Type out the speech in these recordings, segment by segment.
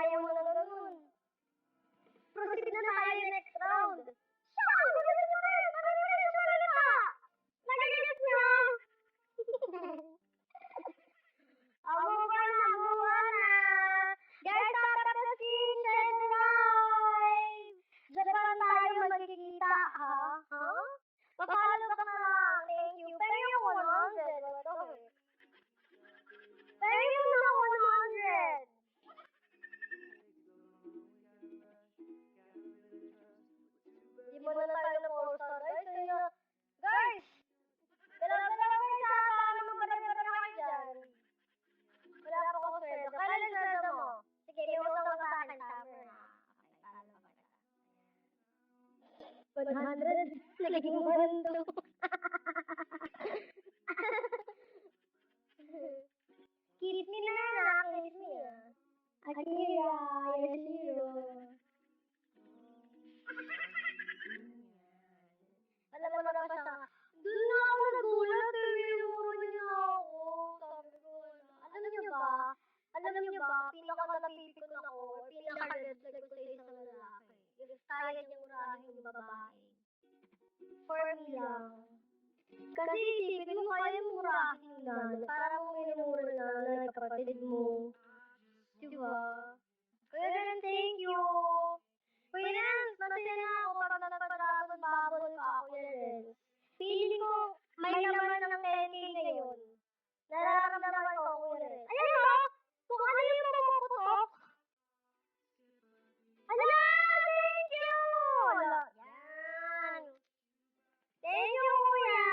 ayaw mo na ganun. Proceed na tayo next round. Saan? Magaling mo rin! Magaling mo rin yung salita! Nagagets niyo? Among na! Guys, tap the screen, share the live! Diyan pa lang tayo magkikita, ha? Ha? Papalo ka na lang, thank you. Pero yung 100, what the heck? Pero yung na 100! Di mo na tayo na 4-star, guys. Kaya, guys! Dalawa-dalawa kayo sa para magpapalipad na kayo dyan. Wala pa ako sweldo. Kailan sweldo mo? Sige, iutang mo sa akin, Summer. Okay, talo ka na. 100, naging 1, 2. Kiss me na, kiss me ah. Akira, Yashiro. Alam mo na pa siya. Doon na ako nagulat eh. Minuro niya na ako. Sabi ko na. Alam niyo ba, pinaka-napipikon ako, or pinaka-red flag ko sa isang lalaki. If kaya niyang urahin yung babae. For me lang. Kasi isipin mo, kaya mong urahin na. Parang minumura na kapatid mo. Diba? Kuya Ren, thank you. Kuya Ren, masaya na ako pag nagpa-dragon bubble ka, Kuya Ren. Feeling ko, may laman ng 10K ngayon. Nararamdaman ko, Kuya Ren. Ayan mo! Kung ano yung mapuputok. Ala! Thank you! Yan! Thank you, Kuya!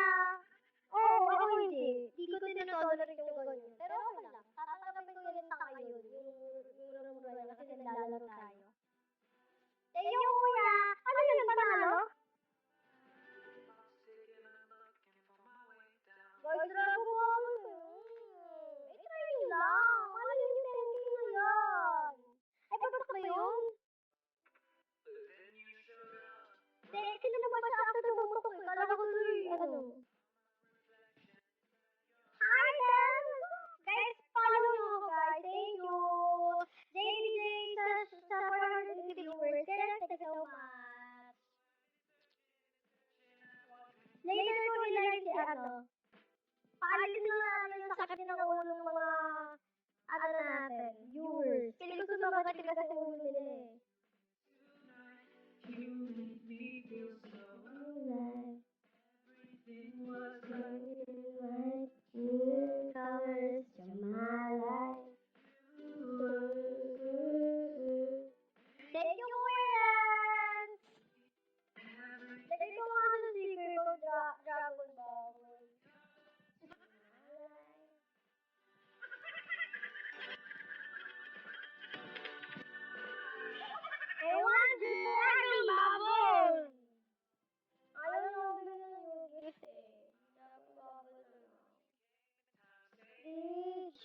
Oo, ako hindi. Di ko tinatolerate yung ganyan. Pero okay lang. Tatanggapin ko yun sa kayo. Yung rumura na kasi naglalaro tayo. Thank you, Kuya! Ano yun? Panalo? Guys, drago ko ako. I-try nyo lang. Ano yung 10K na yan? Ay, patak ba yun? Thank you na naman siya after tumutok eh. Kala ko tuloy, ano. Hi, Dan! Guys, follow nyo ako, guys. Thank you! JBJ sa 480 viewers. Thank you so much. Later ko ilagay si ano. Paalisin na natin yung sakit ng ulo ng mga ano natin, viewers. Pili ko sumagat kasi ulo nila eh. Everything was running like new colors to my life. Thank you, friends! Lagay ko nga sa sticker ko, Dragon Ball. I want Dragon Bubble! Ayaw na ako na yung gift eh. Dragon Bubble na lang. Beach.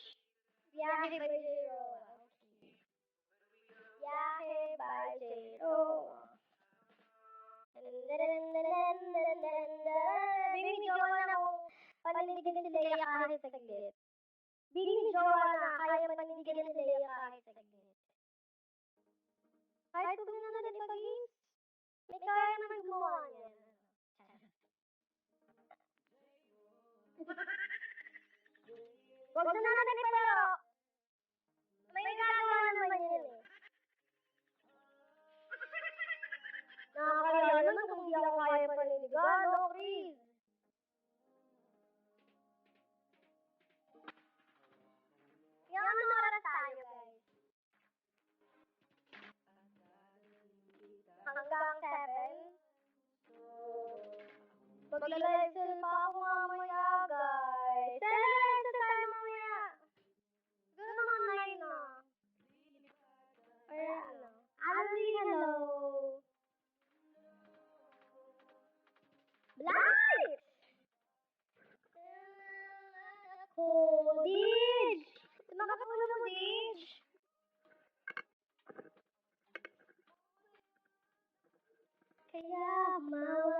Biyahe by Zero. Biyahe by Zero. Bing ni Jowa na kung panindigan si Leia kahit saglit. Bing ni Jowa na kaya panindigan si Leia kahit saglit. Kahit kung na natin pag-games, may kaya naman gumawa niya. Huwag na natin palaro. May gagawa naman yun eh. Nakakaya naman kung hindi ako kaya panindigan, no, Chris? Yan ang oras tayo, guys. Hanggang 7. Mag-live pa ako mamaya, guys. 10 lives na tayo mamaya. Siguro naman 9 na. Or ano. Ali, hello. Blight! Ako, Dij! Makapulo mo, Dij! Kaya mawala